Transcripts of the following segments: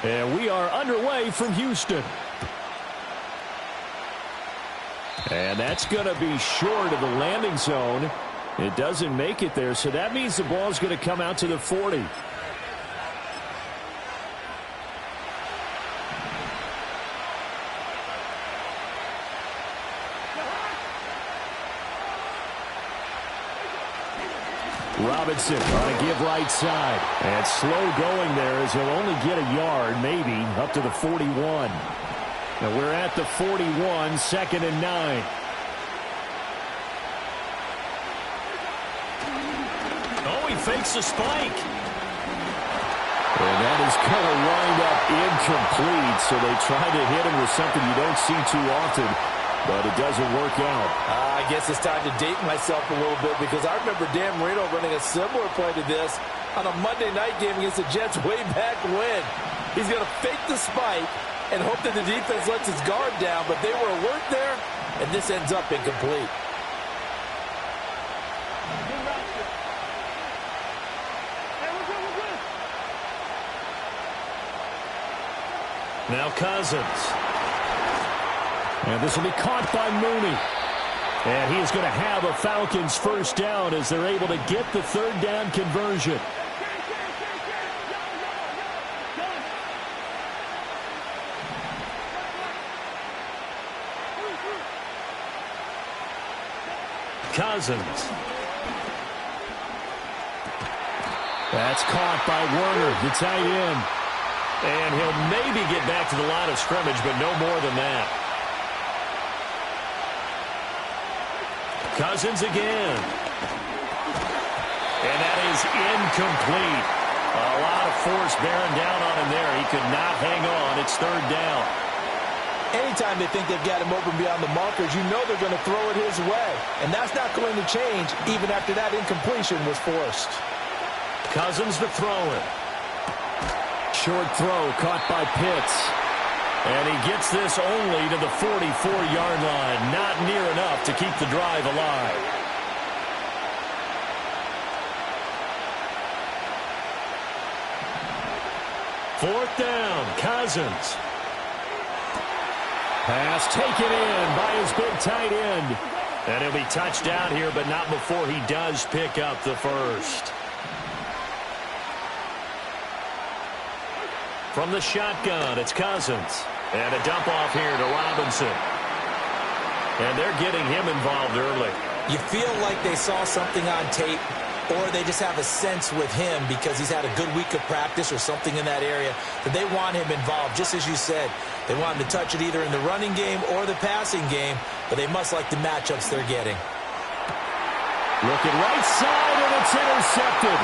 And we are underway from Houston. And that's going to be short of the landing zone. It doesn't make it there, so that means the ball is going to come out to the 40. Robinson on a give right side. And slow going there as he'll only get a yard, maybe, up to the 41. Now we're at the 41, 2nd and 9. Oh, he fakes a spike. And that is going to wind up incomplete, so they try to hit him with something you don't see too often, but it doesn't work out. I guess it's time to date myself a little bit, because I remember Dan Marino running a similar play to this on a Monday night game against the Jets way back when. He's going to fake the spike and hope that the defense lets his guard down, but they were alert there, and this ends up incomplete. Now Cousins. And this will be caught by Mooney. And he is going to have a Falcons first down as they're able to get the 3rd down conversion. Cousins. That's caught by Werner, the tight end. And he'll maybe get back to the line of scrimmage, but no more than that. Cousins again. And that is incomplete. A lot of force bearing down on him there. He could not hang on. It's 3rd down. Anytime they think they've got him open beyond the markers, you know they're going to throw it his way. And that's not going to change even after that incompletion was forced. Cousins to throw it. Short throw caught by Pitts. And he gets this only to the 44-yard line. Not near enough to keep the drive alive. Fourth down, Cousins. Pass taken in by his big tight end. And he'll be touched down here, but not before he does pick up the first. From the shotgun, it's Cousins. And a dump off here to Robinson. And they're getting him involved early. You feel like they saw something on tape, or they just have a sense with him because he's had a good week of practice or something in that area that they want him involved. Just as you said, they want him to touch it either in the running game or the passing game, but they must like the matchups they're getting. Looking right side, and it's intercepted.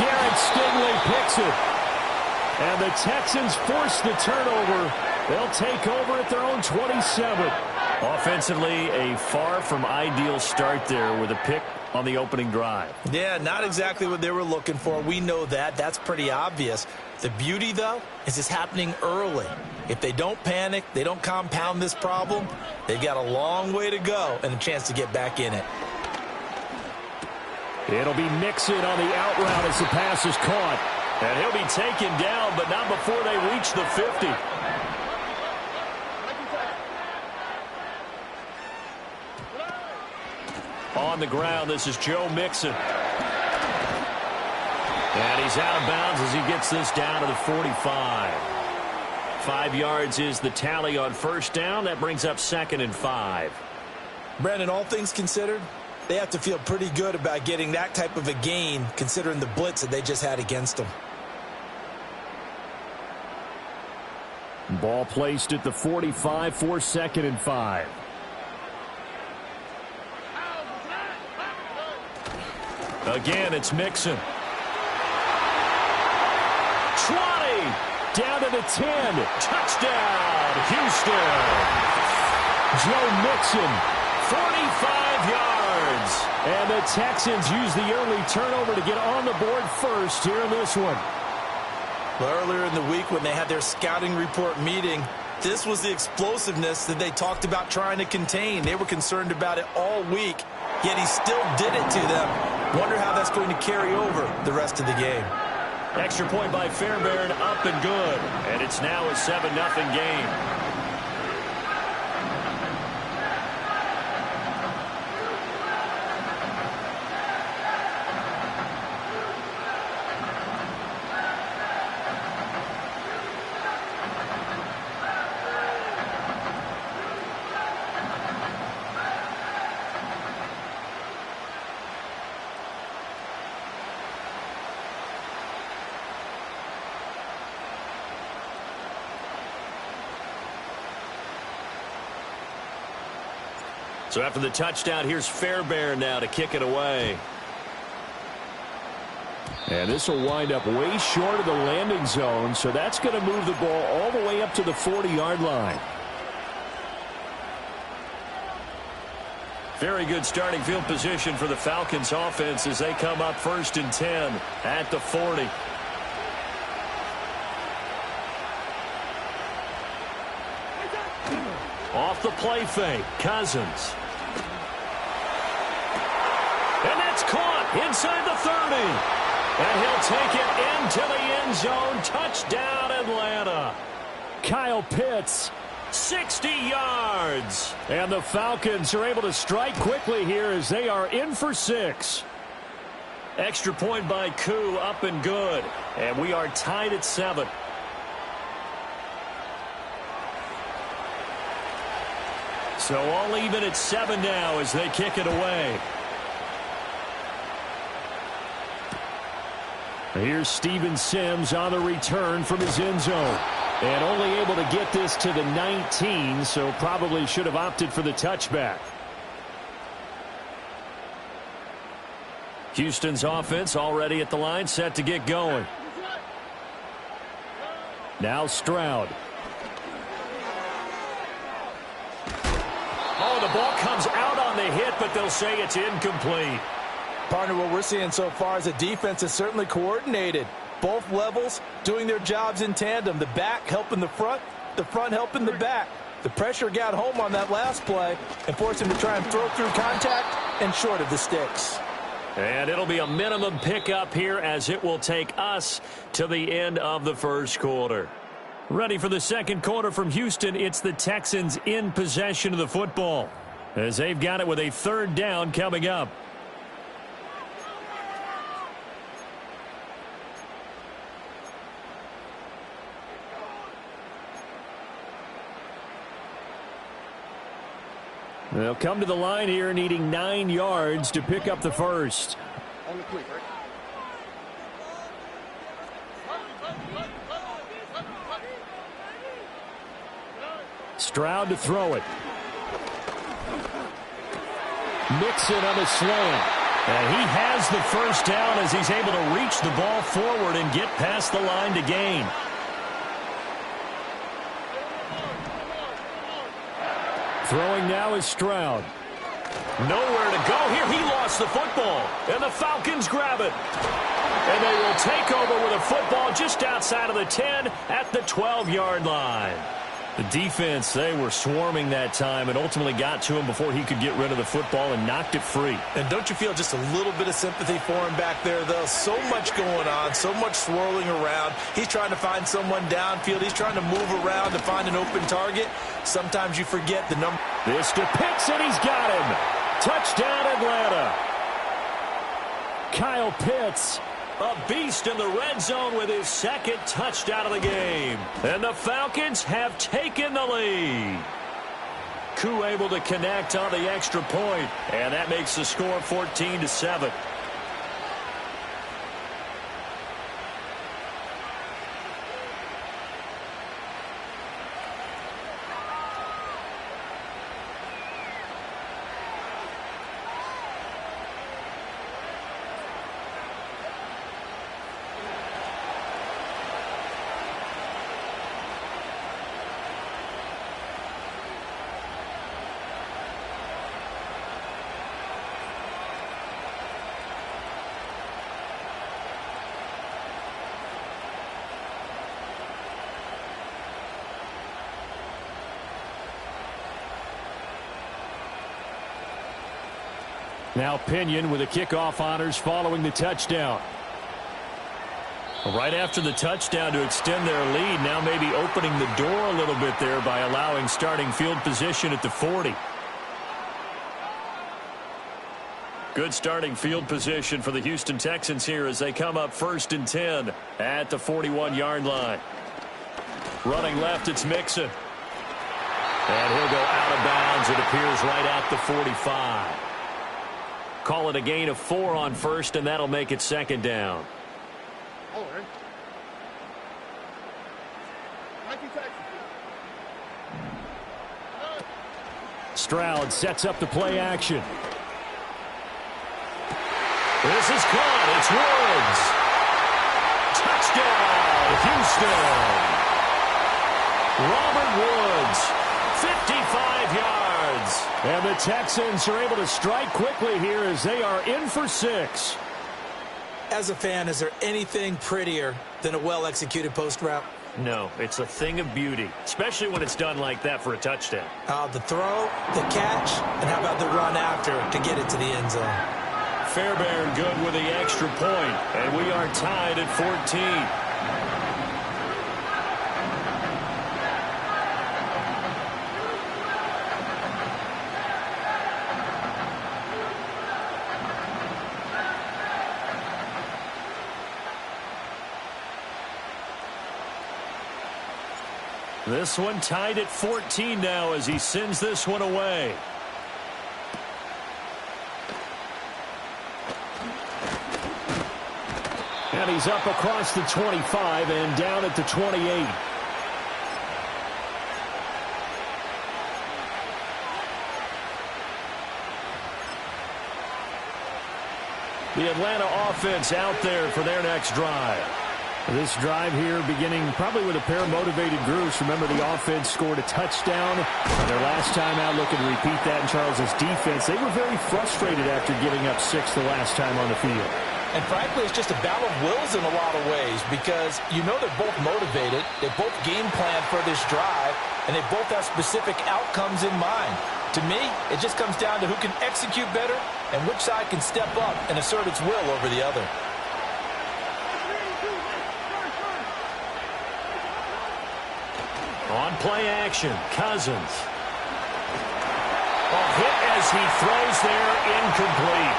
Derek Stingley picks it. And the Texans force the turnover. They'll take over at their own 27. Offensively, a far from ideal start there with a pick on the opening drive. Yeah, not exactly what they were looking for. We know that. That's pretty obvious. The beauty, though, is it's happening early. If they don't panic, they don't compound this problem, they've got a long way to go and a chance to get back in it. It'll be Mixon on the out route as the pass is caught. And he'll be taken down, but not before they reach the 50. On the ground, this is Joe Mixon. And he's out of bounds as he gets this down to the 45. 5 yards is the tally on first down. That brings up 2nd and 5. Brandon, all things considered, they have to feel pretty good about getting that type of a gain considering the blitz that they just had against them. Ball placed at the 45 for 2nd and 5. Again, it's Mixon. 20. Down to the 10. Touchdown, Houston. Joe Mixon, 45 yards. And the Texans use the early turnover to get on the board first here in this one. Well, earlier in the week when they had their scouting report meeting, this was the explosiveness that they talked about trying to contain. They were concerned about it all week, yet he still did it to them. Wonder how that's going to carry over the rest of the game. Extra point by Fairbairn, up and good. And it's now a 7-0 game. So after the touchdown, here's Fairbairn now to kick it away. And this will wind up way short of the landing zone, so that's going to move the ball all the way up to the 40-yard line. Very good starting field position for the Falcons offense as they come up 1st and 10 at the 40. Off the play fake, Cousins. And that's caught inside the 30. And he'll take it into the end zone. Touchdown, Atlanta. Kyle Pitts, 60 yards. And the Falcons are able to strike quickly here as they are in for 6. Extra point by Koo, up and good. And we are tied at 7. So all even at 7 now as they kick it away. Here's Steven Sims on the return from his end zone. And only able to get this to the 19, so probably should have opted for the touchback. Houston's offense already at the line, set to get going. Now Stroud. Oh, the ball comes out on the hit, but they'll say it's incomplete. Partner, what we're seeing so far is the defense is certainly coordinated. Both levels doing their jobs in tandem. The back helping the front helping the back. The pressure got home on that last play and forced him to try and throw through contact and short of the sticks. And it'll be a minimum pickup here as it will take us to the end of the first quarter. Ready for the second quarter from Houston. It's the Texans in possession of the football as they've got it with a 3rd down coming up. They'll come to the line here needing 9 yards to pick up the first. On the quick, right? Stroud to throw it. Mixon on the slant. And he has the first down as he's able to reach the ball forward and get past the line to gain. Throwing now is Stroud. Nowhere to go here. He lost the football. And the Falcons grab it. And they will take over with a football just outside of the 10 at the 12-yard line. The defense, they were swarming that time and ultimately got to him before he could get rid of the football and knocked it free. And don't you feel just a little bit of sympathy for him back there, though? So much going on, so much swirling around. He's trying to find someone downfield. He's trying to move around to find an open target. Sometimes you forget the number. This to Pitts, and he's got him. Touchdown, Atlanta. Kyle Pitts, a beast in the red zone with his 2nd touchdown of the game. And the Falcons have taken the lead. Koo able to connect on the extra point, and that makes the score 14-7. Now Pinion with the kickoff honors following the touchdown. Right after the touchdown to extend their lead, now maybe opening the door a little bit there by allowing starting field position at the 40. Good starting field position for the Houston Texans here as they come up 1st and 10 at the 41-yard line. Running left, it's Mixon. And he'll go out of bounds, it appears, right at the 45. Call it a gain of 4 on 1st, and that'll make it 2nd down. Stroud sets up the play action. This is caught. It's Woods. Touchdown, Houston. Robert Woods, 55 yards. And the Texans are able to strike quickly here as they are in for 6. As a fan, is there anything prettier than a well-executed post route? No, it's a thing of beauty, especially when it's done like that for a touchdown. The throw, the catch, and how about the run after to get it to the end zone? Fairbairn good with the extra point, and we are tied at 14. This one tied at 14 now as he sends this one away. And he's up across the 25 and down at the 28. The Atlanta offense out there for their next drive. This drive here beginning probably with a pair of motivated groups. Remember, the offense scored a touchdown their last time out. Looking to repeat that in Charles's defense. They were very frustrated after giving up 6 the last time on the field. And frankly, it's just a battle of wills in a lot of ways because you know they're both motivated. They both game plan for this drive, and they both have specific outcomes in mind. To me, it just comes down to who can execute better and which side can step up and assert its will over the other. On play action, Cousins. A hit as he throws there, incomplete.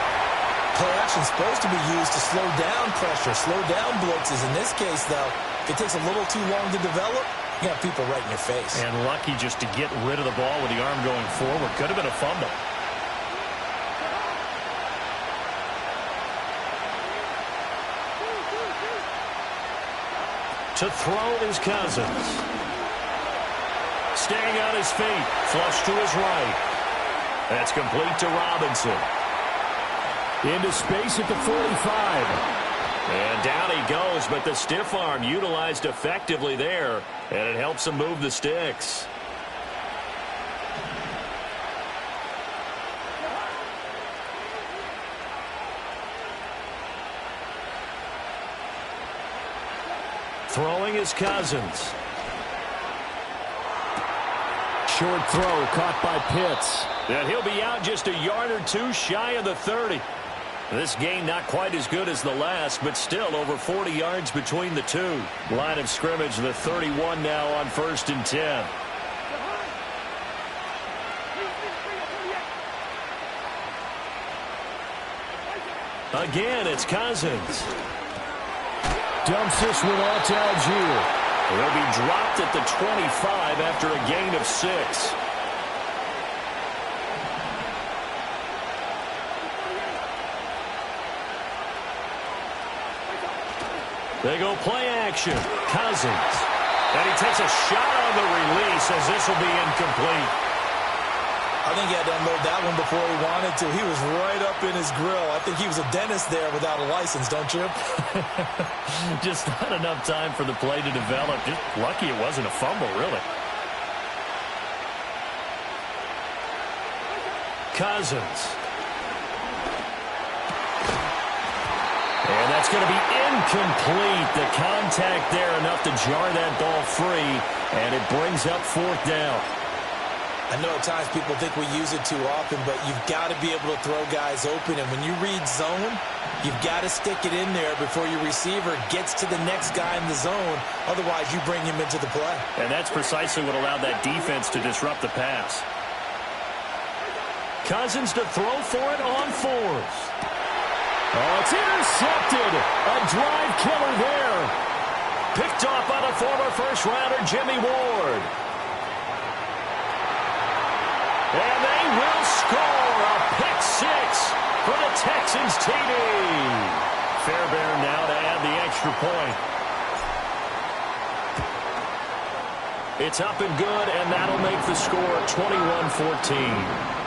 Play action is supposed to be used to slow down pressure, slow down blitzes. In this case, though, if it takes a little too long to develop, you have people right in your face. And lucky just to get rid of the ball with the arm going forward. Could have been a fumble. To throw is Cousins. Staying on his feet, flush to his right. That's complete to Robinson. Into space at the 45. And down he goes, but the stiff arm utilized effectively there, and it helps him move the sticks. Throwing is Cousins. Short throw caught by Pitts. And he'll be out just a yard or two shy of the 30. This game not quite as good as the last, but still over 40 yards between the two. Line of scrimmage, the 31 now on 1st and 10. Again, it's Cousins. Dumps this one off to Algier. He'll be dropped at the 25 after a gain of 6. They go play action. Cousins. And he takes a shot on the release as this will be incomplete. I think he had to unload that one before he wanted to. He was right up in his grill. I think he was a dentist there without a license, don't you? Just not enough time for the play to develop. Just lucky it wasn't a fumble, really. Cousins. And that's going to be incomplete. The contact there enough to jar that ball free, and it brings up 4th down. I know at times people think we use it too often, but you've got to be able to throw guys open. And when you read zone, you've got to stick it in there before your receiver gets to the next guy in the zone. Otherwise, you bring him into the play. And that's precisely what allowed that defense to disrupt the pass. Cousins to throw for it on fourth. Oh, it's intercepted. A drive killer there. Picked off by the former first-rounder Jimmy Ward. And they will score a pick six for the Texans TD. Fairbairn now to add the extra point. It's up and good, and that'll make the score 21-14.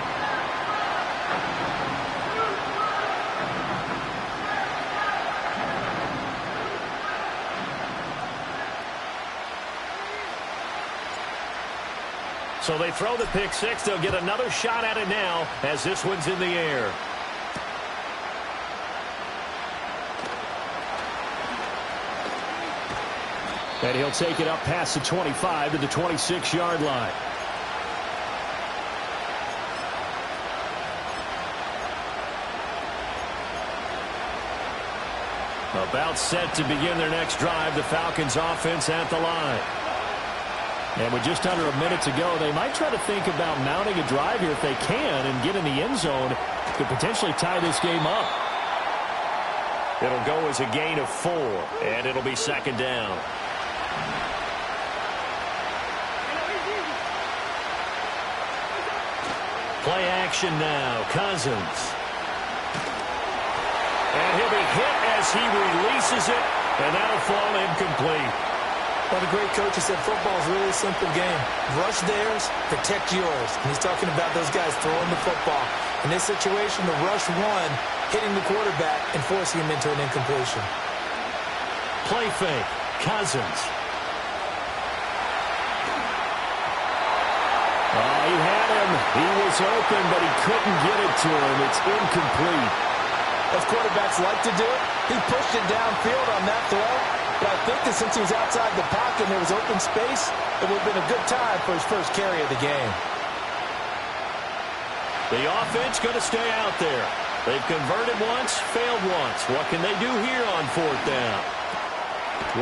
So they throw the pick six. They'll get another shot at it now as this one's in the air. And he'll take it up past the 25 to the 26-yard line. About set to begin their next drive. The Falcons offense at the line. And with just under a minute to go, they might try to think about mounting a drive here if they can and get in the end zone to potentially tie this game up. It'll go as a gain of 4, and it'll be second down. Play action now. Cousins. And he'll be hit as he releases it, and that'll fall incomplete. Well, the great coach has said football is really a simple game. Rush theirs, protect yours. And he's talking about those guys throwing the football. In this situation, the rush one, hitting the quarterback and forcing him into an incompletion. Play fake. Cousins. Oh, he had him. He was open, but he couldn't get it to him. It's incomplete. As quarterbacks like to do it, he pushed it downfield on that throw. But I think that since he was outside the pocket and there was open space, it would have been a good time for his first carry of the game. The offense going to stay out there. They've converted once, failed once. What can they do here on fourth down?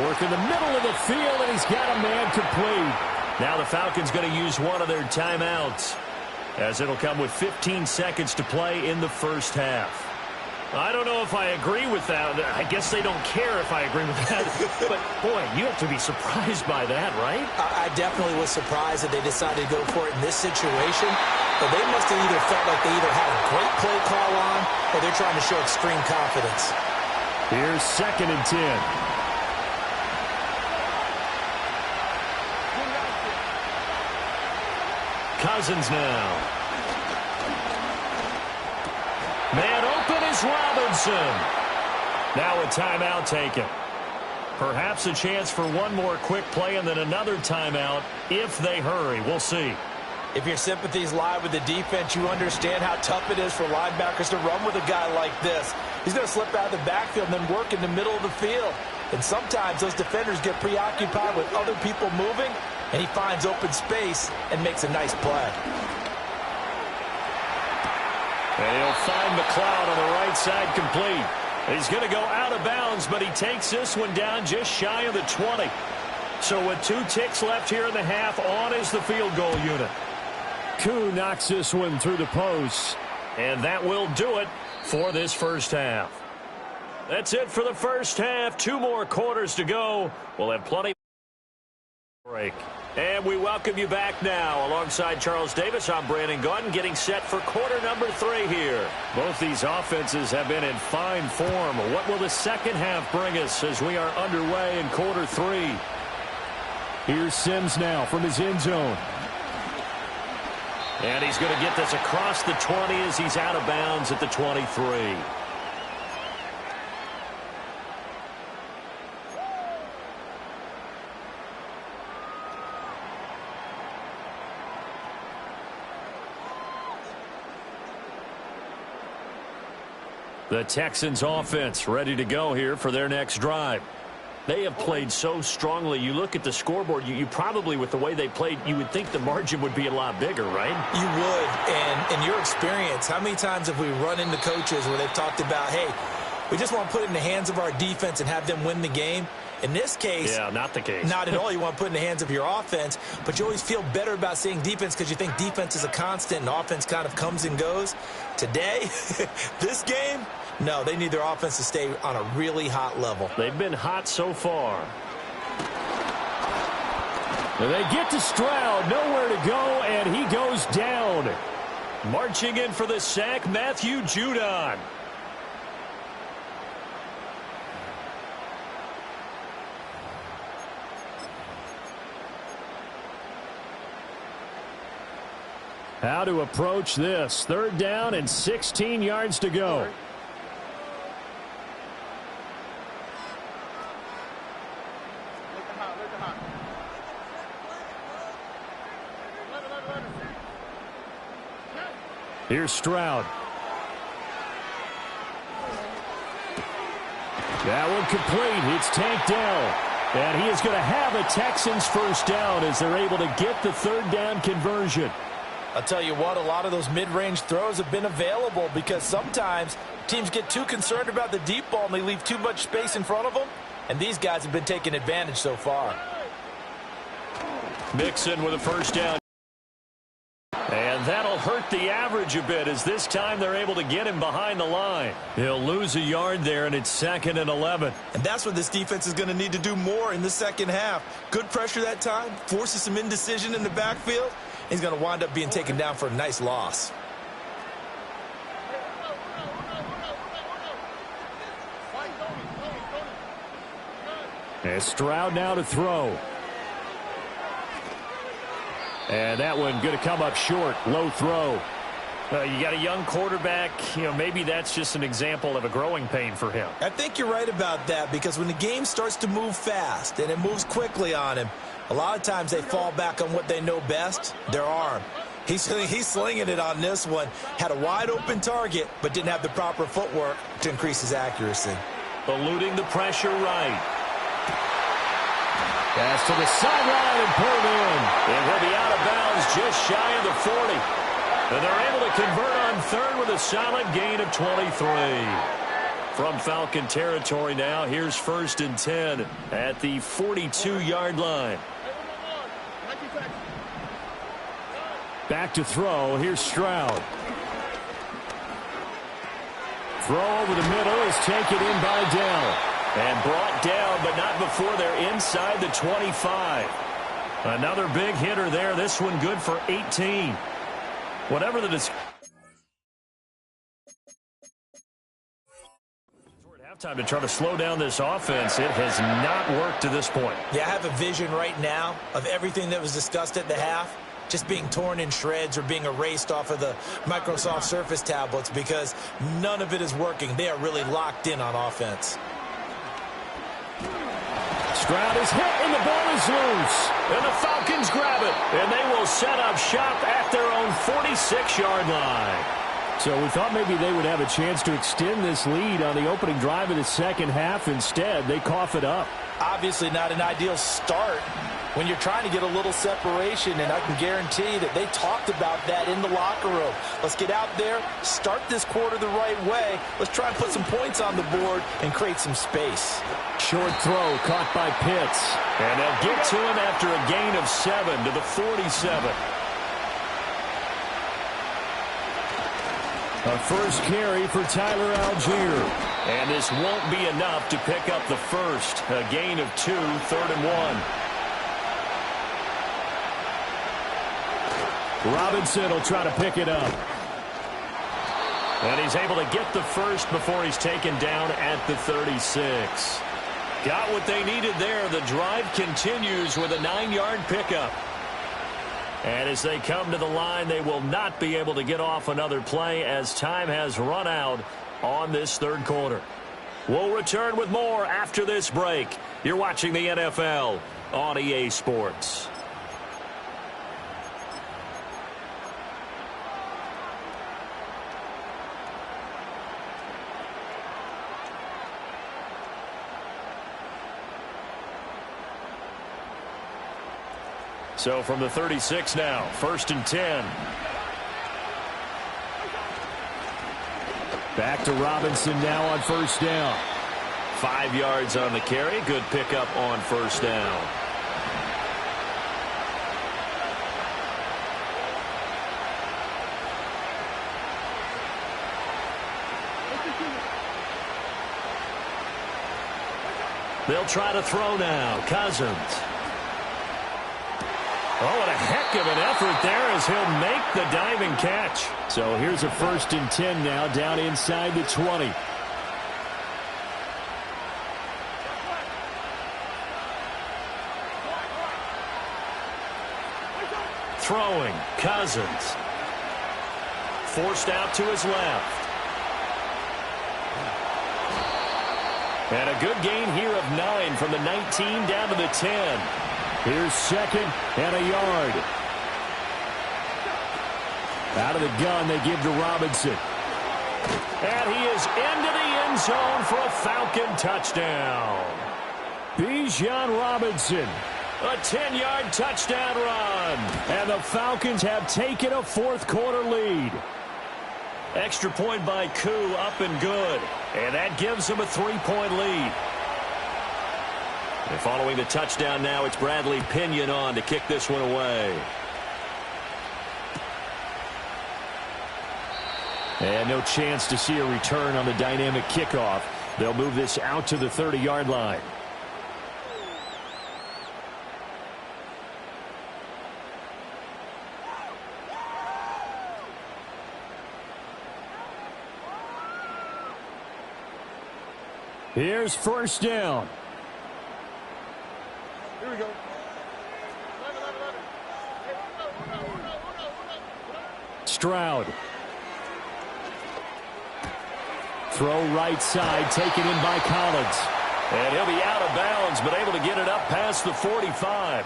Work in the middle of the field, and he's got a man complete. Now the Falcons going to use one of their timeouts, as it'll come with 15 seconds to play in the first half. I don't know if I agree with that. I guess they don't care if I agree with that. But, boy, you have to be surprised by that, right? I definitely was surprised that they decided to go for it in this situation. But they must have either felt like they either had a great play call on or they're trying to show extreme confidence. Here's 2nd and 10. Cousins now. Man open is Robinson. Now a timeout taken. Perhaps a chance for one more quick play and then another timeout if they hurry. We'll see. If your sympathies lie with the defense, you understand how tough it is for linebackers to run with a guy like this. He's going to slip out of the backfield and then work in the middle of the field. And sometimes those defenders get preoccupied with other people moving, and he finds open space and makes a nice play. And he'll find McLeod on the right side complete. He's going to go out of bounds, but he takes this one down just shy of the 20. So with 2 ticks left here in the half, on is the field goal unit. Koo knocks this one through the post. And that will do it for this first half. That's it for the first half. 2 more quarters to go. We'll have plenty of break. And we welcome you back now. Alongside Charles Davis, I'm Brandon Gaudin, getting set for quarter number 3 here. Both these offenses have been in fine form. What will the second half bring us as we are underway in quarter 3? Here's Sims now from his end zone. And he's going to get this across the 20 as he's out of bounds at the 23. The Texans offense ready to go here for their next drive. They have played so strongly. You look at the scoreboard, you probably, with the way they played, you would think the margin would be a lot bigger, right? You would. And in your experience, how many times have we run into coaches where they've talked about, hey, we just want to put it in the hands of our defense and have them win the game? In this case, yeah, not the case. Not at all. You want to put it in the hands of your offense, but you always feel better about seeing defense because you think defense is a constant and offense kind of comes and goes. Today, this game, no, they need their offense to stay on a really hot level. They've been hot so far. And they get to Stroud, nowhere to go, and he goes down. Marching in for the sack, Matthew Judon. How to approach this. 3rd down and 16 yards to go. Here's Stroud. That one complete. It's tanked down. And he is going to have a Texans first down as they're able to get the 3rd down conversion. I'll tell you what, a lot of those mid-range throws have been available because sometimes teams get too concerned about the deep ball and they leave too much space in front of them, and these guys have been taking advantage so far. Mixon with a first down. And that'll hurt the average a bit as this time they're able to get him behind the line. He'll lose a yard there, and it's 2nd and 11. And that's what this defense is going to need to do more in the second half. Good pressure that time, forces some indecision in the backfield. He's going to wind up being taken down for a nice loss. And Stroud now to throw. And that one going to come up short. Low throw. You got a young quarterback. Maybe that's just an example of a growing pain for him. I think you're right about that because when the game starts to move fast and it moves quickly on him, a lot of times they fall back on what they know best, their arm. He's slinging it on this one. Had a wide open target, but didn't have the proper footwork to increase his accuracy. Eluding the pressure right. Pass to the sideline and pulled in. It will be out of bounds just shy of the 40. And they're able to convert on 3rd with a solid gain of 23. From Falcon territory now, here's 1st and 10 at the 42-yard line. Back to throw. Here's Stroud. Throw over the middle is taken in by Dell. And brought down, but not before they're inside the 25. Another big hitter there. This one good for 18. Whatever the halftime to try to slow down this offense, it has not worked to this point. Yeah, I have a vision right now of everything that was discussed at the half just being torn in shreds or being erased off of the Microsoft Surface tablets because none of it is working. They are really locked in on offense. Stroud is hit and the ball is loose. And the Falcons grab it. And they will set up shop at their own 46-yard line. So we thought maybe they would have a chance to extend this lead on the opening drive of the second half. Instead, they cough it up. Obviously not an ideal start when you're trying to get a little separation, and I can guarantee that they talked about that in the locker room. Let's get out there, start this quarter the right way. Let's try and put some points on the board and create some space. Short throw caught by Pitts. And they'll get to him after a gain of 7 to the 47. A first carry for Tyler Algier. And this won't be enough to pick up the first. A gain of 2, 3rd and 1. Robinson will try to pick it up. And he's able to get the first before he's taken down at the 36. Got what they needed there. The drive continues with a 9-yard pickup. And as they come to the line, they will not be able to get off another play as time has run out on this third quarter. We'll return with more after this break. You're watching the NFL on EA Sports. So from the 36 now, 1st and 10. Back to Robinson now on 1st down. 5 yards on the carry. Good pickup on 1st down. They'll try to throw now. Cousins. Oh, what a heck of an effort there as he'll make the diving catch. So here's a 1st and 10 now, down inside the 20. Throwing. Cousins. Forced out to his left. And a good gain here of 9 from the 19 down to the 10. Here's 2nd and a yard. Out of the gun, they give to Robinson. And he is into the end zone for a Falcon touchdown. Bijan Robinson. A 10-yard touchdown run. And the Falcons have taken a 4th quarter lead. Extra point by Koo, up and good. And that gives them a 3-point lead. And following the touchdown now, it's Bradley Pinion on to kick this one away. And no chance to see a return on the dynamic kickoff. They'll move this out to the 30-yard line. Here's 1st down. Here we go. Stroud. Throw right side, taken in by Collins. And he'll be out of bounds, but able to get it up past the 45.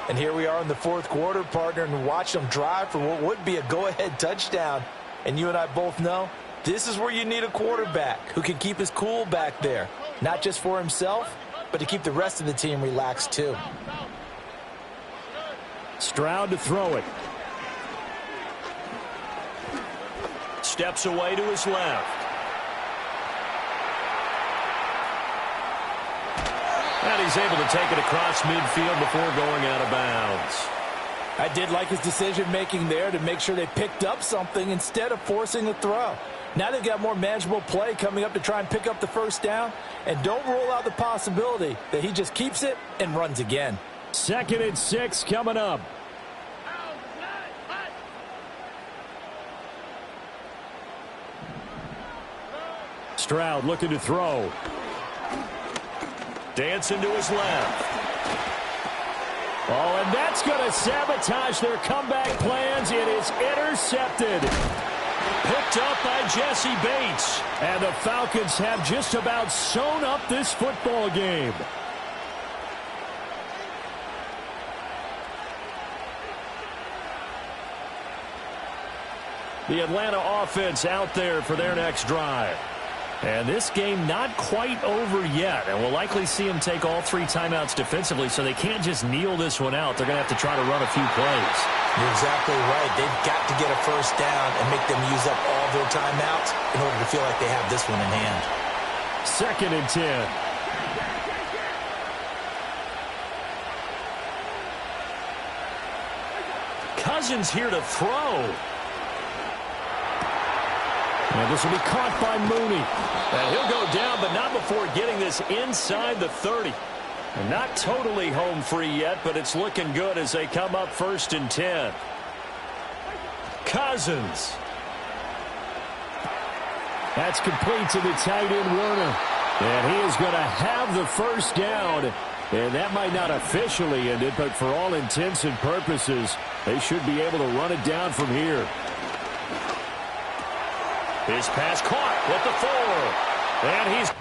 And here we are in the 4th quarter, partner, and watch them drive for what would be a go-ahead touchdown. And you and I both know this is where you need a quarterback who can keep his cool back there, not just for himself, but to keep the rest of the team relaxed too. Stroud to throw it. Steps away to his left. And he's able to take it across midfield before going out of bounds. I did like his decision-making there to make sure they picked up something instead of forcing a throw. Now they've got more manageable play coming up to try and pick up the 1st down. And don't rule out the possibility that he just keeps it and runs again. 2nd and 6 coming up. Stroud looking to throw. Dancing to his left. Oh, and that's going to sabotage their comeback plans. It is intercepted. Picked up by Jesse Bates. And the Falcons have just about sewn up this football game. The Atlanta offense out there for their next drive. And this game not quite over yet. And we'll likely see them take all 3 timeouts defensively, so they can't just kneel this one out. They're going to have to try to run a few plays. You're exactly right. They've got to get a 1st down and make them use up all their timeouts in order to feel like they have this one in hand. 2nd and 10. Cousins here to throw. And this will be caught by Mooney. And he'll go down, but not before getting this inside the 30. And not totally home free yet, but it's looking good as they come up 1st and 10. Cousins. That's complete to the tight end, Werner. And he is going to have the 1st down. And that might not officially end it, but for all intents and purposes, they should be able to run it down from here. His pass caught with the 4. And he's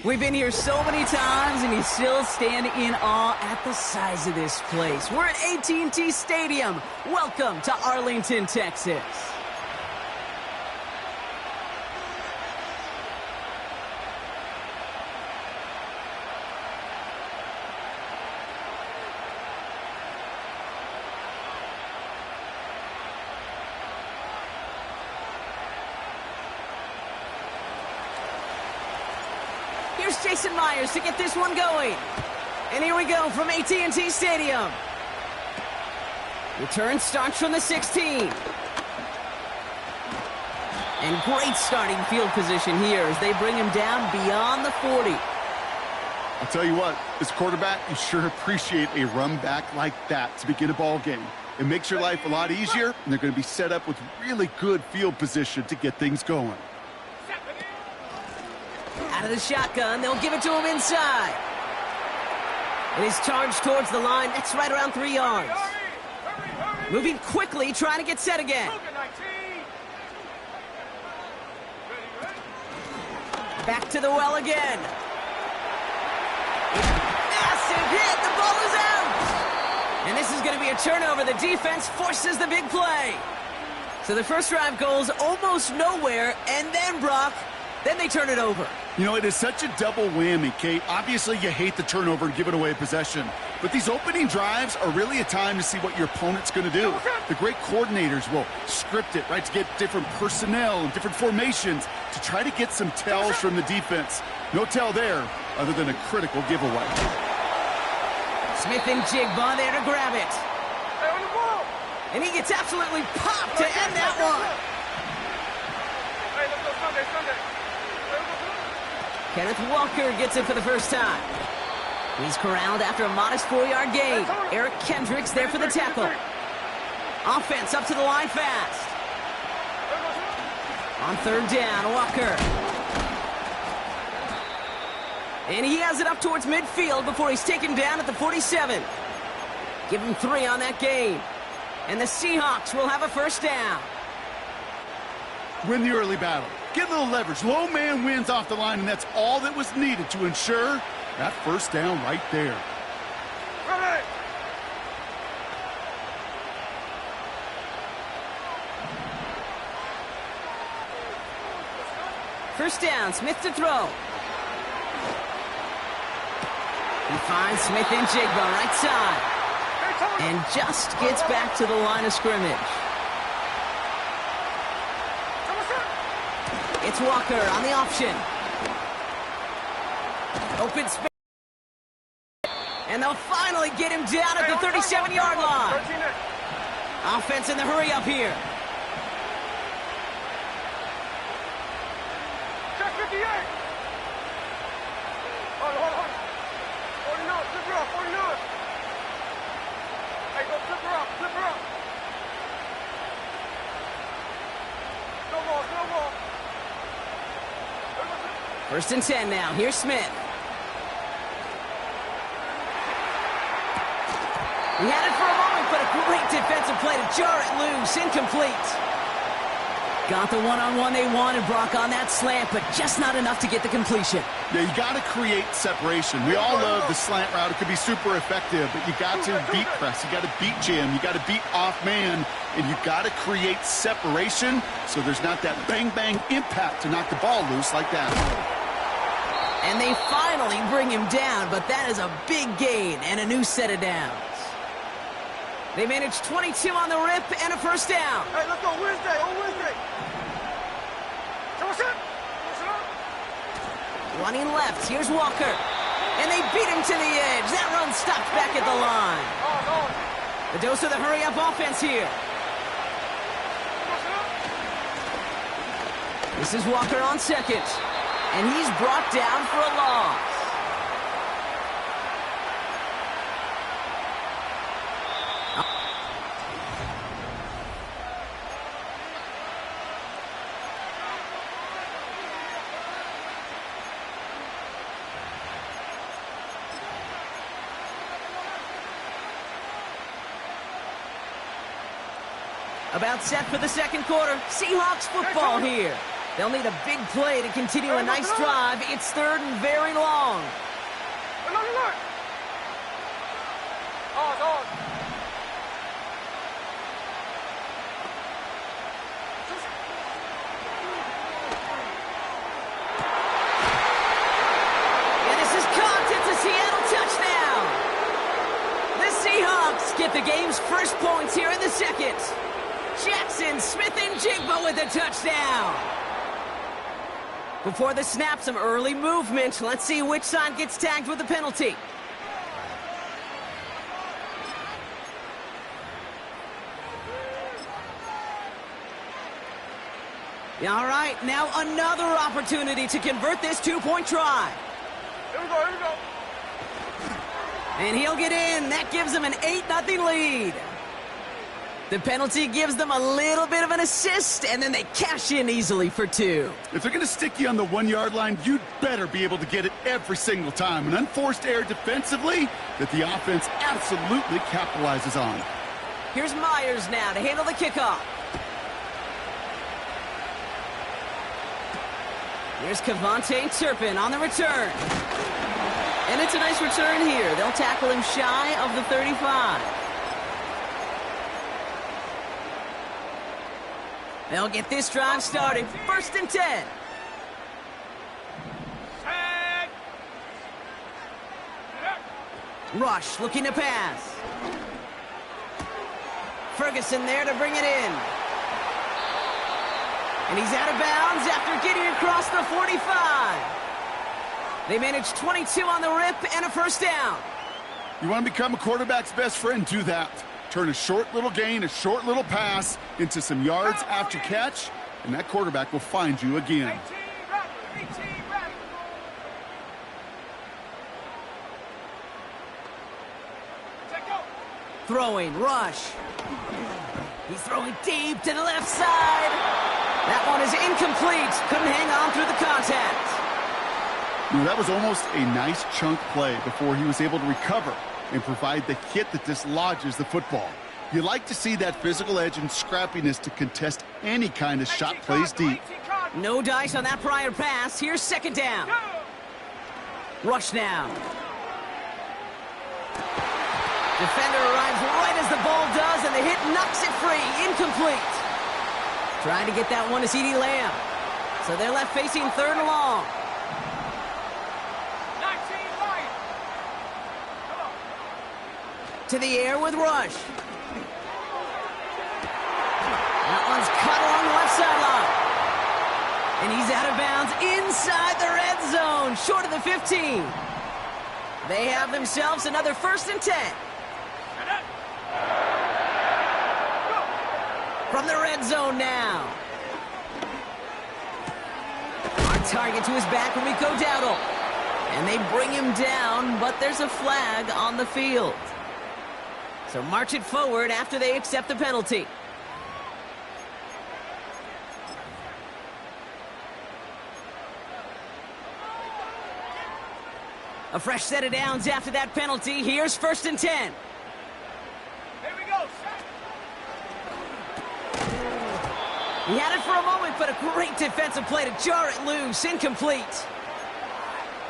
We've been here so many times, and you still stand in awe at the size of this place. We're at AT&T Stadium. Welcome to Arlington, Texas. Here's Jason Myers to get this one going. And here we go from AT&T Stadium. Return starts from the 16. And great starting field position here as they bring him down beyond the 40. I'll tell you what, as quarterback, you sure appreciate a run back like that to begin a ball game. It makes your life a lot easier, and they're going to be set up with really good field position to get things going. Out of the shotgun, they'll give it to him inside. It is charged towards the line. That's right around 3 yards. Moving quickly, trying to get set again. Back to the well again. Massive hit. The ball is out. And this is going to be a turnover. The defense forces the big play. So the first drive goes almost nowhere, and then Brock, then they turn it over. You know, it is such a double whammy, Kate. Obviously, you hate the turnover and giving away possession. But these opening drives are really a time to see what your opponent's going to do. The great coordinators will script it, right, to get different personnel and different formations to try to get some tells from the defense. No tell there other than a critical giveaway. Smith and Jigba there to grab it. And he gets absolutely popped to end that one. Kenneth Walker gets it for the first time. He's corralled after a modest 4-yard gain. Eric Kendricks there for the tackle. Offense up to the line fast. On third down, Walker. And he has it up towards midfield before he's taken down at the 47. Give him 3 on that gain. And the Seahawks will have a first down. Win the early battle. Get a little leverage. Low man wins off the line, and that's all that was needed to ensure that first down right there. First down, Smith to throw. He finds Smith and Jigba right side. And just gets back to the line of scrimmage. It's Walker on the option. Open space. And they'll finally get him down at the 37-yard line. Offense in the hurry up here. First and 10 now. Here's Smith. He had it for a moment, but a great defensive play to jar it loose. Incomplete. Got the one-on-one they wanted, Brock, on that slant, but just not enough to get the completion. Yeah, you got to create separation. We all love the slant route. It could be super effective, but you got to beat press. You got to beat jam. You got to beat off man, and you got to create separation so there's not that bang-bang impact to knock the ball loose like that. And they finally bring him down, but that is a big gain and a new set of downs. They managed 22 on the rip and a first down. Hey, let's go Wednesday, on Wednesday. Running left, here's Walker. And they beat him to the edge. That run stopped back at the line. The dose of the hurry-up offense here. This is Walker on second. And he's brought down for a loss. About set for the second quarter. Seahawks football here. They'll need a big play to continue a nice drive. It's third and very long. And this is caught. It's a Seattle touchdown. The Seahawks get the game's first points here in the second. Jackson, Smith, and Jigba with a touchdown. Before the snap, some early movement. Let's see which side gets tagged with the penalty. All right, now another opportunity to convert this two-point try. Here we go. And he'll get in. That gives him an 8-0 lead. The penalty gives them a little bit of an assist, and then they cash in easily for 2. If they're going to stick you on the 1-yard line, you'd better be able to get it every single time. An unforced error defensively that the offense absolutely capitalizes on. Here's Myers now to handle the kickoff. Here's Kevontae Turpin on the return. And it's a nice return here. They'll tackle him shy of the 35. They'll get this drive started. 1st and 10. Rush looking to pass. Ferguson there to bring it in. And he's out of bounds after getting across the 45. They managed 22 on the rip and a first down. You want to become a quarterback's best friend? Do that. Turn a short little gain, a short little pass into some yards after catch, and that quarterback will find you again. Throwing, Rush. He's throwing deep to the left side. That one is incomplete. Couldn't hang on through the contact. That was almost a nice chunk play before he was able to recover and provide the hit that dislodges the football. You like to see that physical edge and scrappiness to contest any kind of shot plays deep. No dice on that prior pass. Here's 2nd down. Rush now. Defender arrives right as the ball does, and the hit knocks it free. Incomplete. Trying to get that one to CeeDee Lamb. So they're left facing 3rd and long. To the air with Rush. That one's cut along the left sideline. And he's out of bounds inside the red zone, short of the 15. They have themselves another 1st and 10. From the red zone now. Our target to his back, Rico Dowdle. And they bring him down, but there's a flag on the field. So march it forward after they accept the penalty. A fresh set of downs after that penalty. Here's 1st and 10. Here we go. He had it for a moment, but a great defensive play to jar it loose. Incomplete.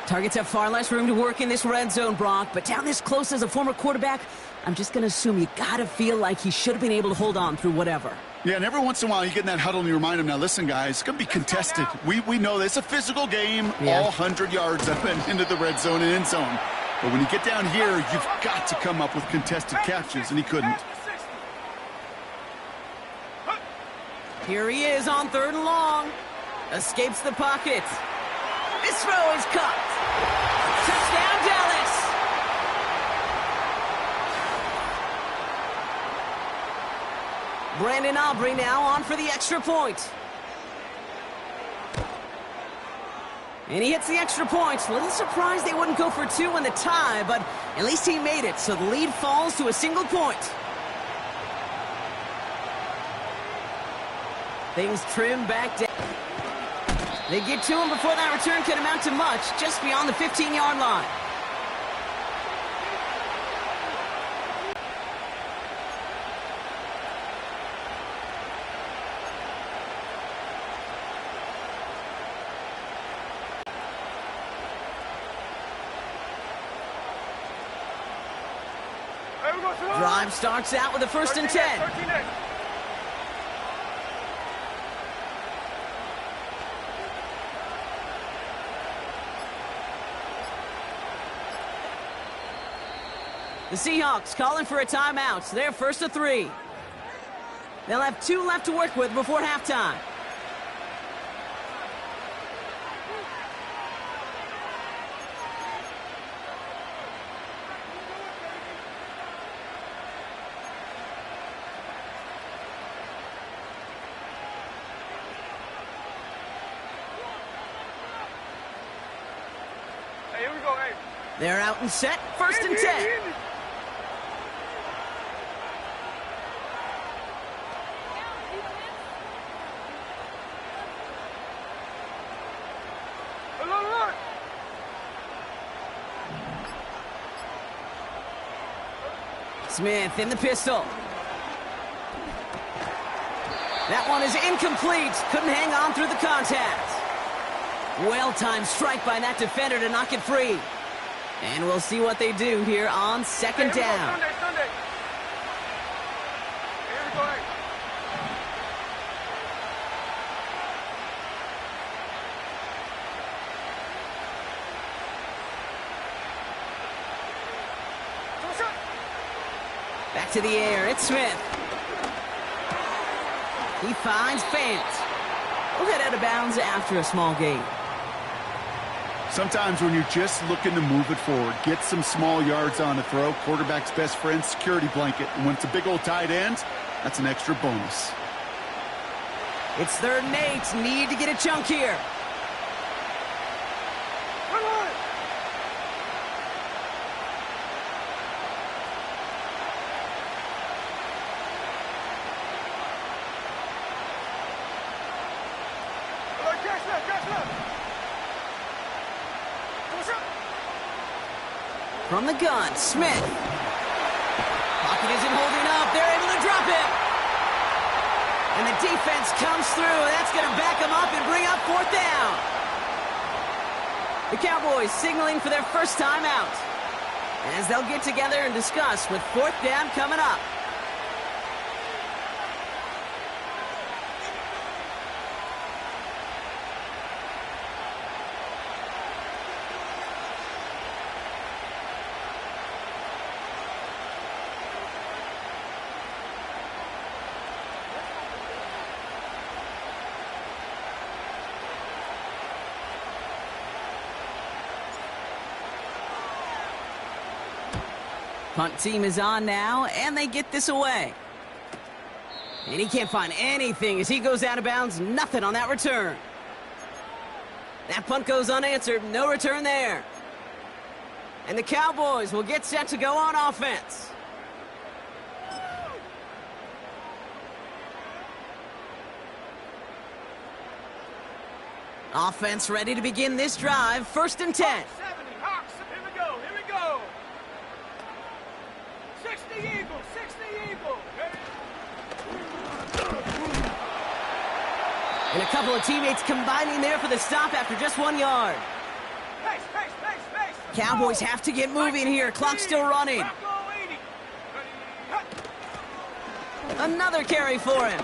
Targets have far less room to work in this red zone, Brock, but down this close as a former quarterback, I'm just going to assume you got to feel like he should have been able to hold on through whatever. Yeah, and every once in a while you get in that huddle and you remind him, now listen, guys, it's going to be contested. We know this. It's a physical game, all 100 yards up and into the red zone and end zone. But when you get down here, you've got to come up with contested catches, and he couldn't. Here he is on 3rd and long. Escapes the pocket. This throw is caught. Touchdown, Dallas. Brandon Aubrey now on for the extra point. And he hits the extra point. A little surprised they wouldn't go for 2 in the tie, but at least he made it, so the lead falls to a single point. Things trim back down. They get to him before that return could amount to much, just beyond the 15-yard line. Drive starts out with a 1st and 10. 13. The Seahawks calling for a timeout. So they're 1st and 3. They'll have 2 left to work with before halftime. Hey, here we go, hey. They're out and set. 1st and 10. Look. Smith in the pistol. That one is incomplete. Couldn't hang on through the contact. Well-timed strike by that defender to knock it free. And we'll see what they do here on 2nd down. Sunday. Here we go, hey. Back to the air. It's Smith. He finds Fant. We'll head out of bounds after a small gain. Sometimes when you're just looking to move it forward, get some small yards on a throw, quarterback's best friend, security blanket. And when it's a big old tight end, that's an extra bonus. It's 3rd and 8. Need to get a chunk here. Come on. Catch left. From the gun, Smith. Pocket isn't holding up. They're able to drop it. And the defense comes through, and that's going to back them up and bring up 4th down. The Cowboys signaling for their first time out, as they'll get together and discuss with 4th down coming up. Punt team is on now, and they get this away. And he can't find anything as he goes out of bounds. Nothing on that return. That punt goes unanswered. No return there. And the Cowboys will get set to go on offense. Offense ready to begin this drive. 1st and 10. 70, Hawks. Here we go. 60 Eagles. And a couple of teammates combining there for the stop after just 1 yard. Pace. Cowboys have to get moving here. Clock still running. Another carry for him.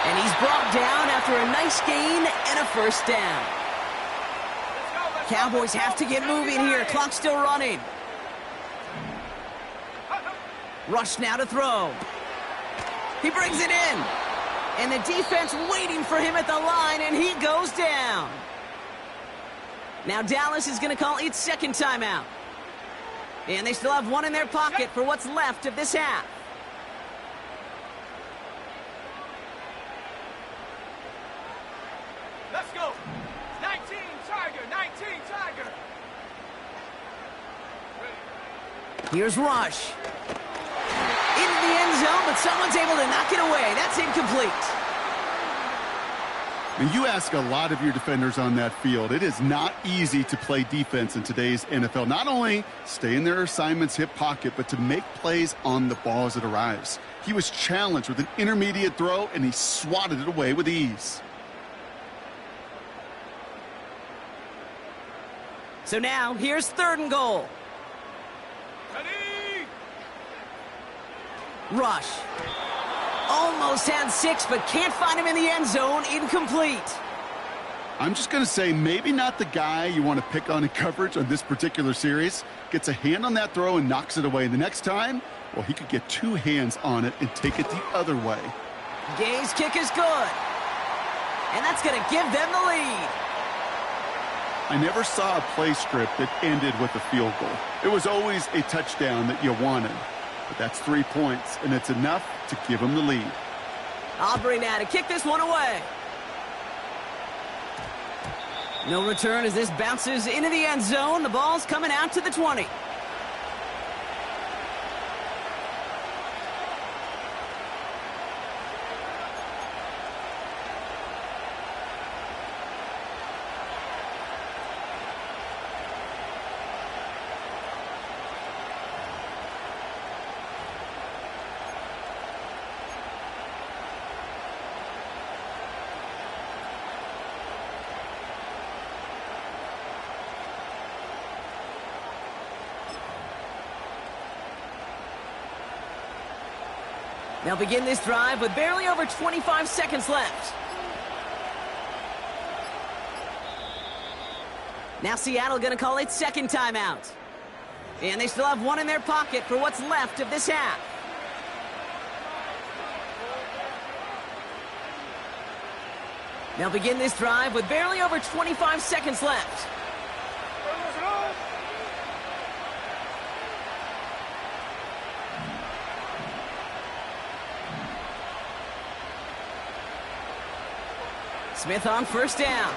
And he's brought down after a nice gain and a 1st down. Cowboys have to get moving here. Clock still running. Rush now to throw. He brings it in. And the defense waiting for him at the line, and he goes down. Now Dallas is going to call its 2nd timeout. And they still have 1 in their pocket for what's left of this half. Let's go. 19 Tiger. Here's Rush. Into the end zone, but someone's able to knock it away. That's incomplete. And you ask a lot of your defenders on that field. It is not easy to play defense in today's NFL. Not only stay in their assignment's hip pocket, but to make plays on the ball as it arrives. He was challenged with an intermediate throw, and he swatted it away with ease. So now, here's 3rd and goal. Ready, Rush. Almost had 6, but can't find him in the end zone. Incomplete. I'm just going to say maybe not the guy you want to pick on in coverage on this particular series. Gets a hand on that throw and knocks it away. The next time, well, he could get 2 hands on it and take it the other way. Gay's kick is good. And that's going to give them the lead. I never saw a play script that ended with a field goal. It was always a touchdown that you wanted. But that's 3 points, and it's enough to give them the lead. Aubrey now to kick this one away. No return as this bounces into the end zone. The ball's coming out to the 20. They'll begin this drive with barely over 25 seconds left. Now Seattle going to call its second timeout. And they still have one in their pocket for what's left of this half. They'll begin this drive with barely over 25 seconds left. Smith on first down.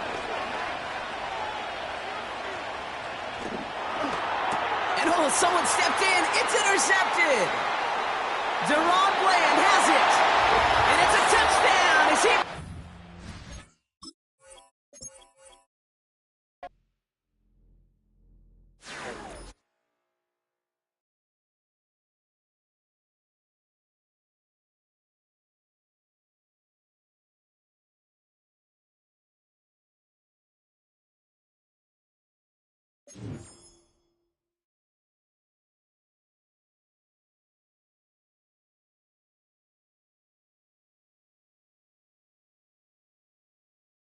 And oh, someone stepped in. It's intercepted. Deron Bland has it. And it's a touchdown. Is he...